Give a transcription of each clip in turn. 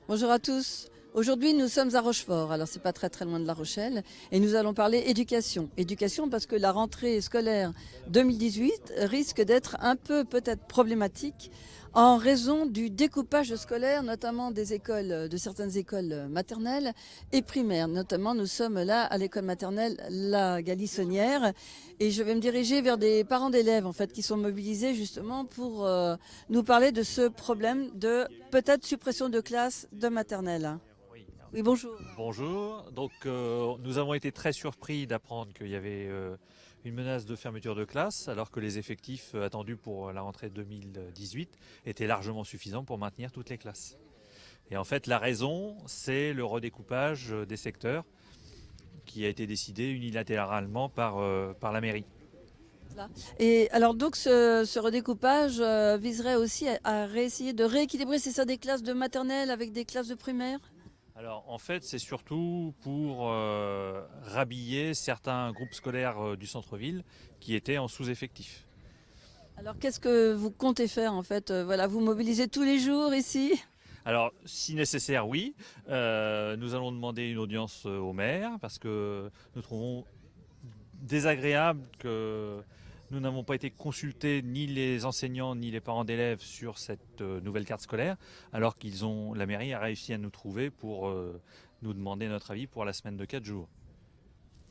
Bonjour à tous. Aujourd'hui, nous sommes à Rochefort. Alors, c'est pas très très loin de La Rochelle. Et nous allons parler éducation. Éducation parce que la rentrée scolaire 2018 risque d'être un peu peut-être problématique en raison du découpage scolaire, notamment des écoles, de certaines écoles maternelles et primaires. Notamment, nous sommes là à l'école maternelle La Galissonnière et je vais me diriger vers des parents d'élèves en fait qui sont mobilisés justement pour nous parler de ce problème de peut-être suppression de classes de maternelle. Oui, bonjour. Bonjour. Donc, nous avons été très surpris d'apprendre qu'il y avait une menace de fermeture de classe, alors que les effectifs attendus pour la rentrée 2018 étaient largement suffisants pour maintenir toutes les classes. Et en fait, la raison, c'est le redécoupage des secteurs qui a été décidé unilatéralement par la mairie. Et alors donc ce redécoupage viserait aussi à réessayer de rééquilibrer, c'est ça, des classes de maternelle avec des classes de primaire? Alors en fait, c'est surtout pour rhabiller certains groupes scolaires du centre-ville qui étaient en sous-effectif. Alors qu'est-ce que vous comptez faire en fait? Voilà, vous mobilisez tous les jours ici? Alors, si nécessaire, oui. Nous allons demander une audience au maire parce que nous trouvons désagréable que nous n'avons pas été consultés ni les enseignants ni les parents d'élèves sur cette nouvelle carte scolaire, alors la mairie a réussi à nous trouver pour nous demander notre avis pour la semaine de 4 jours.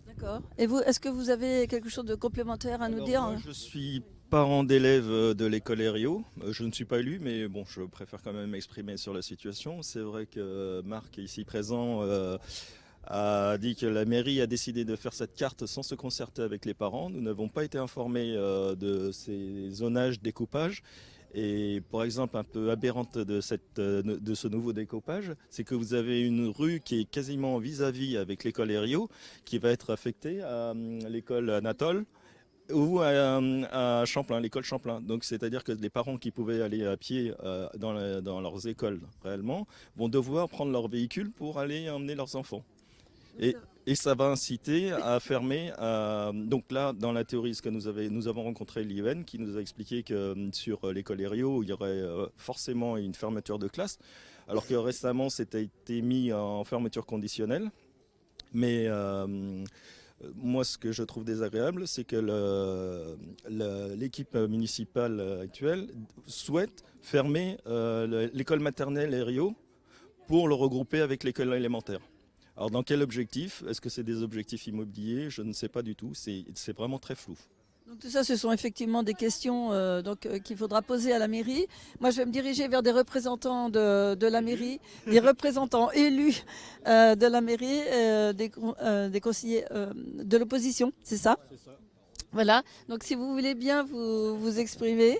D'accord. Et vous, est-ce que vous avez quelque chose de complémentaire à nous Alors, dire? moi, je suis parent d'élèves de l'école Herriot. Je ne suis pas élu, mais bon, je préfère quand même m'exprimer sur la situation. C'est vrai que Marc, ici présent, a dit que la mairie a décidé de faire cette carte sans se concerter avec les parents. Nous n'avons pas été informés de ces zonages, découpages. Et par exemple, un peu aberrante de ce nouveau découpage, c'est que vous avez une rue qui est quasiment vis-à-vis avec l'école Herriot, qui va être affectée à l'école Anatole ou à Champlain, l'école Champlain. Donc c'est-à-dire que les parents qui pouvaient aller à pied dans leurs écoles réellement vont devoir prendre leur véhicule pour aller emmener leurs enfants. Et ça va inciter à fermer. Donc là, dans la théorie, nous avons rencontré l'IEN qui nous a expliqué que sur l'école Herriot, il y aurait forcément une fermeture de classe, alors que récemment, c'était été mis en fermeture conditionnelle. Mais moi, ce que je trouve désagréable, c'est que l'équipe municipale actuelle souhaite fermer l'école maternelle Herriot pour le regrouper avec l'école élémentaire. Alors dans quel objectif? Est-ce que c'est des objectifs immobiliers? Je ne sais pas du tout, c'est vraiment très flou. Donc tout ça, ce sont effectivement des questions qu'il faudra poser à la mairie. Moi, je vais me diriger vers des représentants de la mairie, des représentants élus de la mairie, des conseillers de l'opposition, c'est ça? C'est ça. Voilà, donc si vous voulez bien vous exprimer.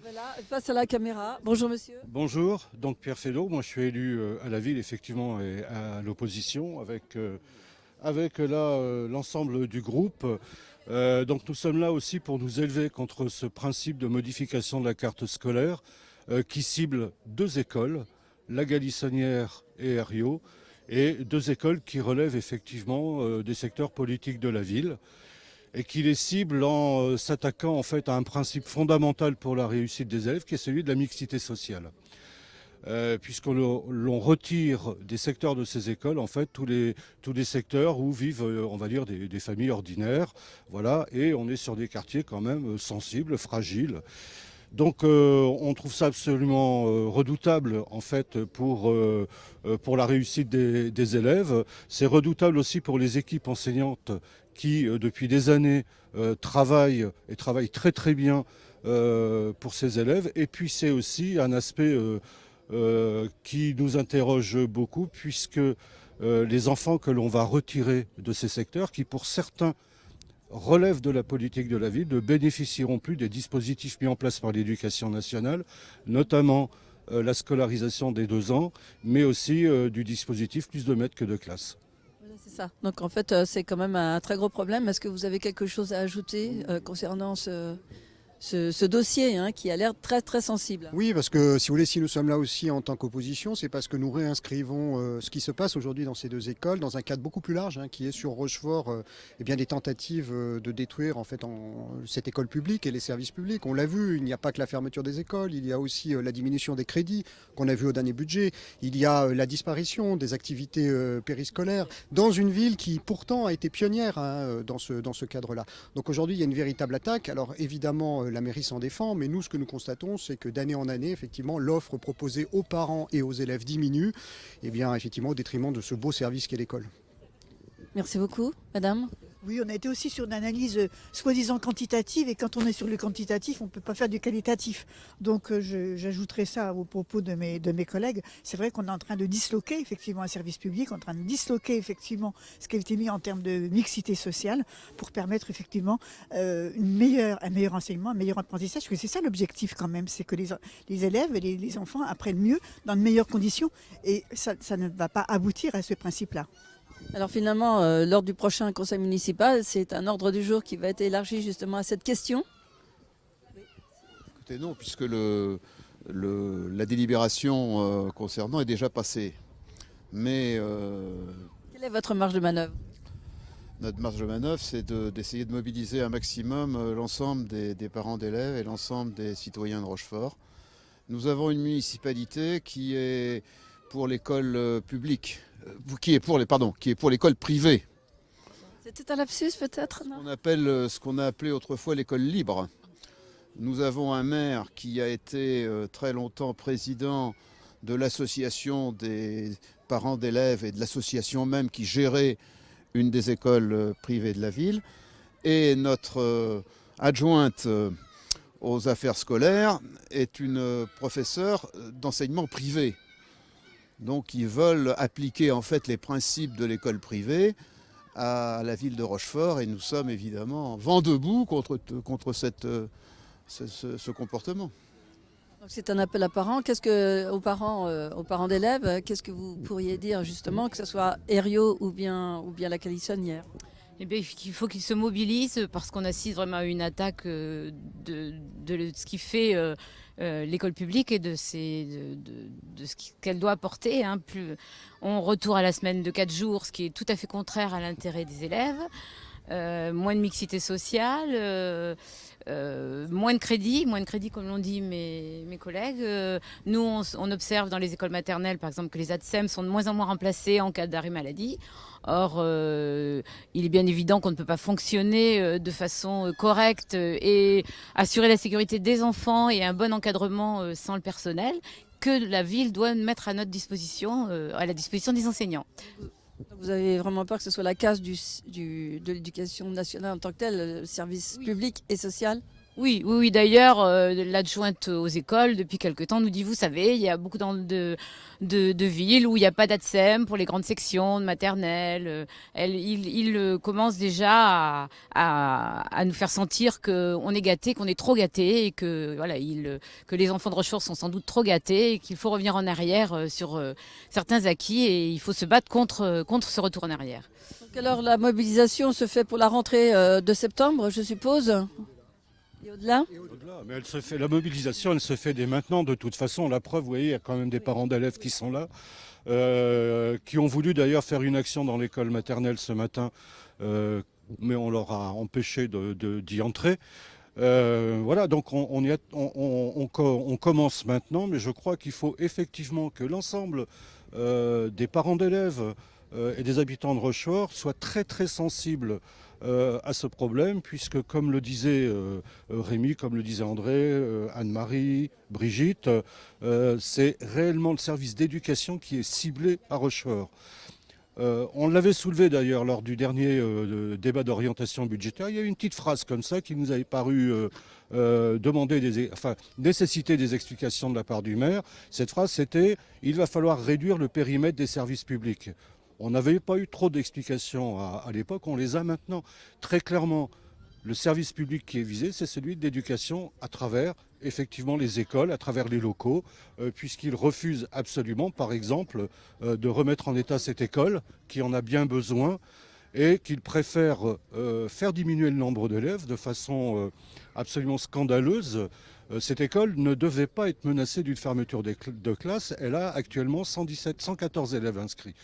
Voilà, face à la caméra. Bonjour monsieur. Bonjour, donc Pierre Fédot, moi je suis élu à la ville effectivement et à l'opposition avec là l'ensemble du groupe. Donc nous sommes là aussi pour nous élever contre ce principe de modification de la carte scolaire qui cible deux écoles, la Galissonnière et Herriot, et deux écoles qui relèvent effectivement des secteurs politiques de la ville, et qui les cible en s'attaquant en fait à un principe fondamental pour la réussite des élèves, qui est celui de la mixité sociale. Puisqu'on retire des secteurs de ces écoles, en fait, tous les secteurs où vivent, on va dire, des familles ordinaires, voilà, et on est sur des quartiers quand même sensibles, fragiles. Donc on trouve ça absolument redoutable en fait pour la réussite des élèves. C'est redoutable aussi pour les équipes enseignantes qui depuis des années travaillent très très bien pour ces élèves. Et puis c'est aussi un aspect qui nous interroge beaucoup puisque les enfants que l'on va retirer de ces secteurs, qui pour certains relèvent de la politique de la ville, ne bénéficieront plus des dispositifs mis en place par l'éducation nationale, notamment la scolarisation des 2 ans, mais aussi du dispositif plus de maîtres que de classes. Voilà, c'est ça. Donc en fait, c'est quand même un très gros problème. Est-ce que vous avez quelque chose à ajouter concernant ce dossier qui a l'air très très sensible. Oui, parce que si vous voulez, si nous sommes là aussi en tant qu'opposition, c'est parce que nous réinscrivons ce qui se passe aujourd'hui dans ces deux écoles dans un cadre beaucoup plus large, qui est sur Rochefort, des tentatives de détruire en fait cette école publique et les services publics. On l'a vu, il n'y a pas que la fermeture des écoles, il y a aussi la diminution des crédits qu'on a vu au dernier budget, il y a la disparition des activités périscolaires dans une ville qui pourtant a été pionnière dans ce cadre-là. Donc aujourd'hui, il y a une véritable attaque. Alors évidemment, la mairie s'en défend, mais nous, ce que nous constatons, c'est que d'année en année, effectivement, l'offre proposée aux parents et aux élèves diminue, effectivement, au détriment de ce beau service qu'est l'école. Merci beaucoup, madame. Oui, on a été aussi sur une analyse soi-disant quantitative, et quand on est sur le quantitatif, on ne peut pas faire du qualitatif. Donc j'ajouterai ça aux propos de mes collègues. C'est vrai qu'on est en train de disloquer effectivement un service public, en train de disloquer effectivement ce qui a été mis en termes de mixité sociale pour permettre effectivement un meilleur enseignement, un meilleur apprentissage. Parce que c'est ça l'objectif quand même, c'est que les élèves et les enfants apprennent mieux dans de meilleures conditions. Et ça ne va pas aboutir à ce principe-là. Alors finalement, lors du prochain conseil municipal, c'est un ordre du jour qui va être élargi justement à cette question. Écoutez, non, puisque la délibération concernant est déjà passée. Mais Quelle est votre marge de manœuvre? notre marge de manœuvre, c'est d'essayer de mobiliser un maximum l'ensemble des parents d'élèves et l'ensemble des citoyens de Rochefort. Nous avons une municipalité qui est pour l'école publique. Qui est pour l'école privée. C'était un lapsus peut-être, non? Ce qu'on a appelé autrefois l'école libre. Nous avons un maire qui a été très longtemps président de l'association des parents d'élèves et de l'association même qui gérait une des écoles privées de la ville. Et notre adjointe aux affaires scolaires est une professeure d'enseignement privé. Donc ils veulent appliquer en fait les principes de l'école privée à la ville de Rochefort et nous sommes évidemment vent debout contre ce comportement. Donc c'est un appel aux parents. Aux parents d'élèves, qu'est-ce que vous pourriez dire justement, que ce soit Herriot ou bien la Calissonnière? Eh bien, il faut qu'ils se mobilisent parce qu'on assiste vraiment à une attaque de ce qui fait l'école publique et de ce qu'elle doit apporter. On retourne à la semaine de 4 jours, ce qui est tout à fait contraire à l'intérêt des élèves. Moins de mixité sociale, moins de crédit comme l'ont dit mes collègues. Nous, on observe dans les écoles maternelles, par exemple, que les ATSEM sont de moins en moins remplacés en cas d'arrêt maladie. Or, il est bien évident qu'on ne peut pas fonctionner de façon correcte et assurer la sécurité des enfants et un bon encadrement sans le personnel que la ville doit mettre à notre disposition, à la disposition des enseignants. Vous avez vraiment peur que ce soit la casse de l'éducation nationale en tant que telle, le service public et social? Oui. D'ailleurs, l'adjointe aux écoles, depuis quelque temps, nous dit, vous savez, il y a beaucoup de villes où il n'y a pas d'ATSEM pour les grandes sections de maternelle. Il commence déjà à nous faire sentir qu'on est gâtés, qu'on est trop gâtés, et que les enfants de Rochefort sont sans doute trop gâtés, et qu'il faut revenir en arrière sur certains acquis, et il faut se battre contre ce retour en arrière. Donc alors la mobilisation se fait pour la rentrée de septembre, je suppose? Et au-delà? Mais la mobilisation, elle se fait dès maintenant. De toute façon, la preuve, vous voyez, il y a quand même des parents d'élèves qui sont là, qui ont voulu d'ailleurs faire une action dans l'école maternelle ce matin, mais on leur a empêché d'y entrer. Voilà, donc on commence maintenant, mais je crois qu'il faut effectivement que l'ensemble des parents d'élèves et des habitants de Rochefort soient très très sensibles à ce problème, puisque comme le disait Rémi, comme le disait André, Anne-Marie, Brigitte, c'est réellement le service d'éducation qui est ciblé à Rochefort. On l'avait soulevé d'ailleurs lors du dernier débat d'orientation budgétaire. Il y a eu une petite phrase comme ça qui nous avait paru nécessiter des explications de la part du maire. Cette phrase, c'était « Il va falloir réduire le périmètre des services publics ». On n'avait pas eu trop d'explications à l'époque, on les a maintenant. Très clairement, le service public qui est visé, c'est celui de l'éducation à travers effectivement les écoles, à travers les locaux, puisqu'ils refusent absolument, par exemple, de remettre en état cette école qui en a bien besoin. et qu'ils préfèrent faire diminuer le nombre d'élèves de façon absolument scandaleuse. Cette école ne devait pas être menacée d'une fermeture de classe. Elle a actuellement 114 élèves inscrits.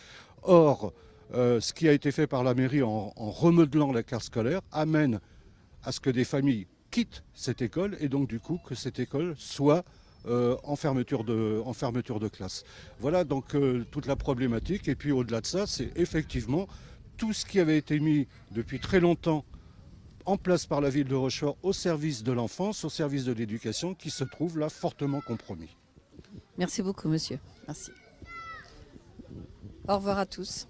Or, ce qui a été fait par la mairie en remodelant la carte scolaire amène à ce que des familles quittent cette école et donc du coup que cette école soit en fermeture de classe. Voilà donc toute la problématique. Et puis au-delà de ça, c'est effectivement tout ce qui avait été mis depuis très longtemps en place par la ville de Rochefort au service de l'enfance, au service de l'éducation, qui se trouve là fortement compromis. Merci beaucoup, monsieur. Merci. Au revoir à tous.